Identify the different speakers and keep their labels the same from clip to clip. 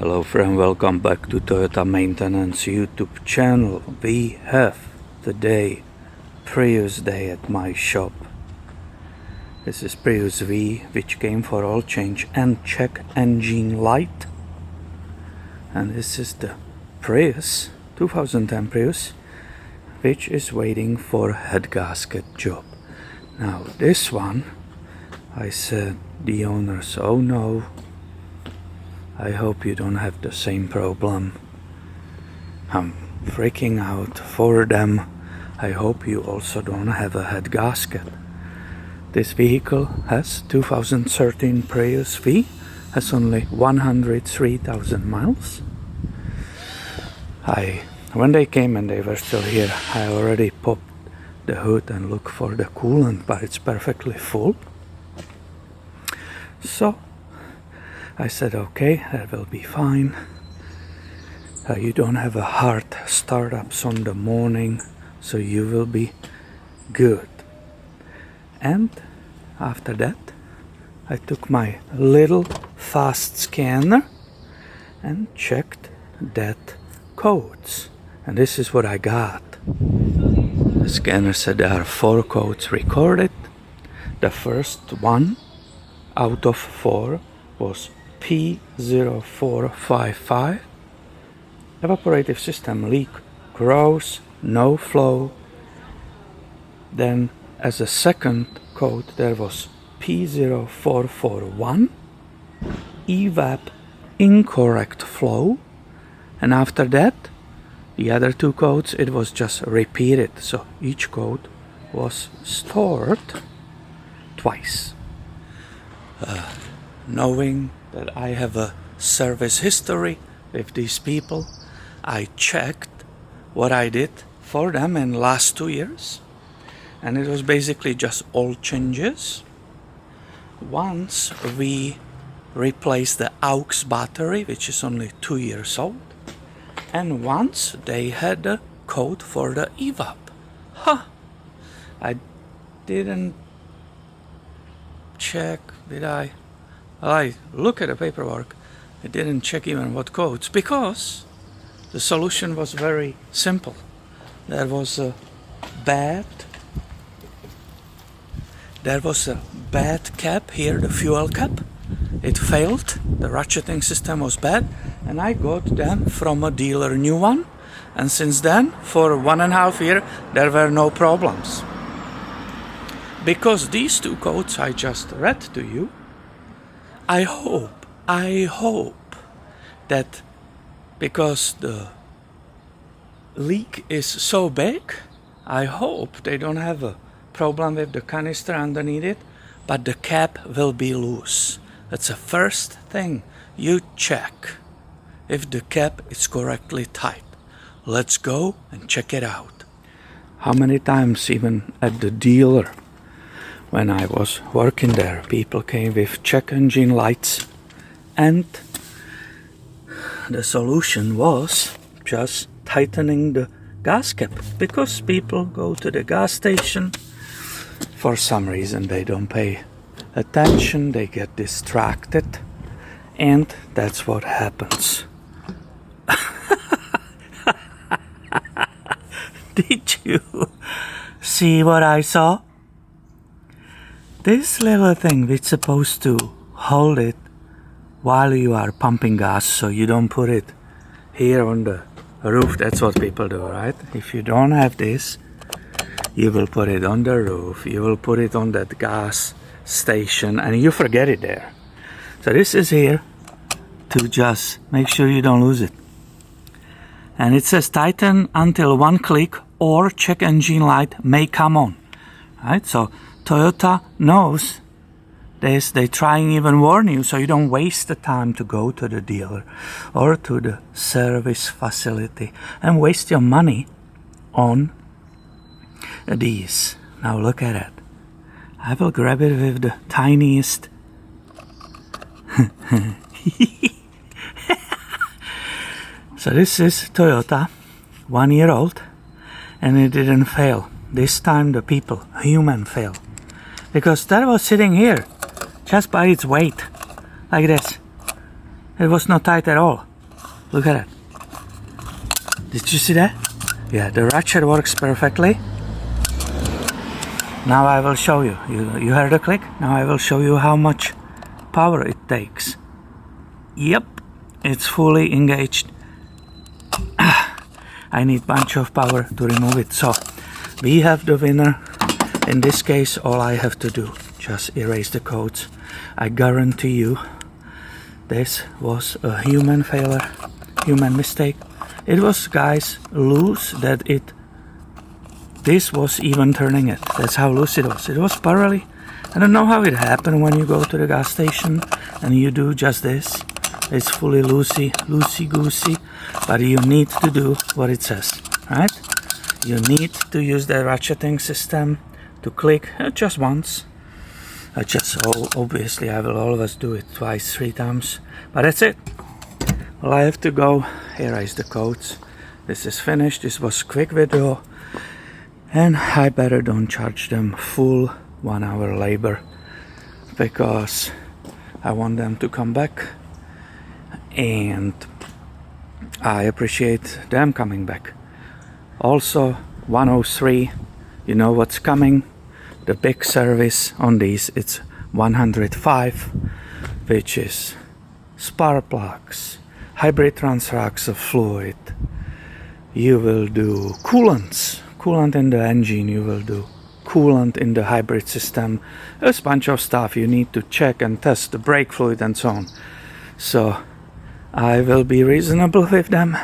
Speaker 1: Hello friend, welcome back to Toyota Maintenance YouTube channel. We have today Prius day at my shop. This is Prius V, which came for oil change and check engine light. And this is the Prius, 2010 Prius, which is waiting for head gasket job. Now this one, I said the owners, oh no, I hope you don't have the same problem. I'm freaking out for them. I hope you also don't have a head gasket. This vehicle has 2013 Prius V, has only 103,000 miles. When they came and they were still here, I already popped the hood and looked for the coolant, but it's perfectly full. So I said, okay, that will be fine. You don't have a hard startups on the morning, so you will be good. And after that, I took my little fast scanner and checked that codes. And this is what I got. The scanner said there are 4 codes recorded. The first one out of 4 was P0455 evaporative system leak, gross, no flow. Then as a second code there was P0441 EVAP Incorrect Flow, and after that the other 2 codes, it was just repeated, so each code was stored twice. Knowing that I have a service history with these people, I checked what I did for them in last 2 years, and it was basically just oil changes. Once we replaced the aux battery, which is only 2 years old, and once they had a code for the EVAP. I didn't check, did I? I look at the paperwork. I didn't check even what codes, because the solution was very simple. There was a bad cap here, the fuel cap. It failed, the ratcheting system was bad, and I got them from a dealer, new one, and since then for 1.5 years there were no problems. Because these 2 codes I just read to you, I hope that because the leak is so big, I hope they don't have a problem with the canister underneath it, but the cap will be loose. That's the first thing you check, if the cap is correctly tight. Let's go and check it out. How many times even at the dealer, when I was working there, people came with check engine lights, and the solution was just tightening the gas cap, because people go to the gas station, for some reason they don't pay attention, they get distracted, and that's what happens. Did you see what I saw? This little thing which is supposed to hold it while you are pumping gas, so you don't put it here on the roof. That's what people do, right? If you don't have this, you will put it on the roof, you will put it on that gas station, and you forget it there. So this is here to just make sure you don't lose it. And it says tighten until 1 click or check engine light may come on. Right? So Toyota knows this. They try and even warn you, so you don't waste the time to go to the dealer or to the service facility and waste your money on these. Now look at it. I will grab it with the tiniest. So this is Toyota, 1 year old, and it didn't fail. This time the people, human, failed. Because that was sitting here, just by its weight, like this. It was not tight at all. Look at it. Did you see that? Yeah, the ratchet works perfectly. Now I will show you. You heard the click? Now I will show you how much power it takes. Yep, it's fully engaged. I need bunch of power to remove it. So we have the winner. In this case, all I have to do, just erase the codes. I guarantee you this was a human failure, human mistake. It was, guys, loose that this was even turning it. That's how loose it was. It was thoroughly. I don't know how it happened when you go to the gas station and you do just this. It's fully loosey-goosey, but you need to do what it says, right? You need to use the ratcheting system to click just once. Obviously I will always do it twice, 3 times, but that's it. Well, I have to go erase the codes. This is finished. This was a quick video, and I better don't charge them full 1 hour labor because I want them to come back, and I appreciate them coming back. Also 103, you know what's coming. The big service on these, it's 105, which is spark plugs, hybrid transfers of fluid. You will do coolant in the engine, you will do coolant in the hybrid system. There's a bunch of stuff you need to check and test the brake fluid and so on. So I will be reasonable with them,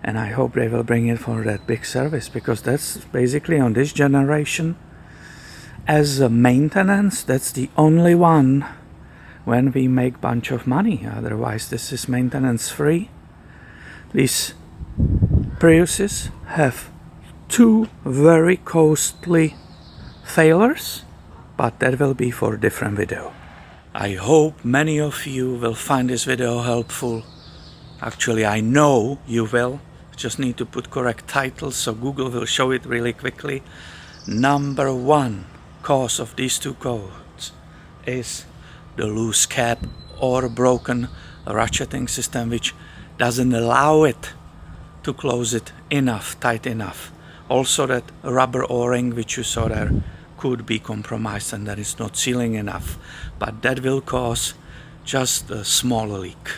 Speaker 1: and I hope they will bring it for that big service, because that's basically on this generation. As a maintenance, that's the only one when we make bunch of money. Otherwise, this is maintenance free. These Priuses have 2 very costly failures, but that will be for a different video. I hope many of you will find this video helpful. Actually, I know you will. Just need to put correct titles so Google will show it really quickly. Number 1 cause of these 2 codes is the loose cap or broken ratcheting system, which doesn't allow it to close it tight enough. Also that rubber o-ring which you saw there could be compromised and that is not sealing enough, but that will cause just a small leak.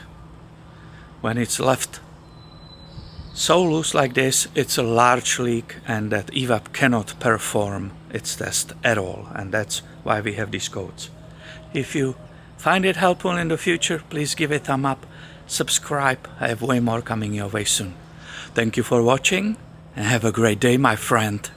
Speaker 1: When it's left so loose like this, it's a large leak, and that EVAP cannot perform its test at all, and that's why we have these codes. If you find it helpful in the future, please give it a thumb up, subscribe. I have way more coming your way soon. Thank you for watching, and have a great day, my friend.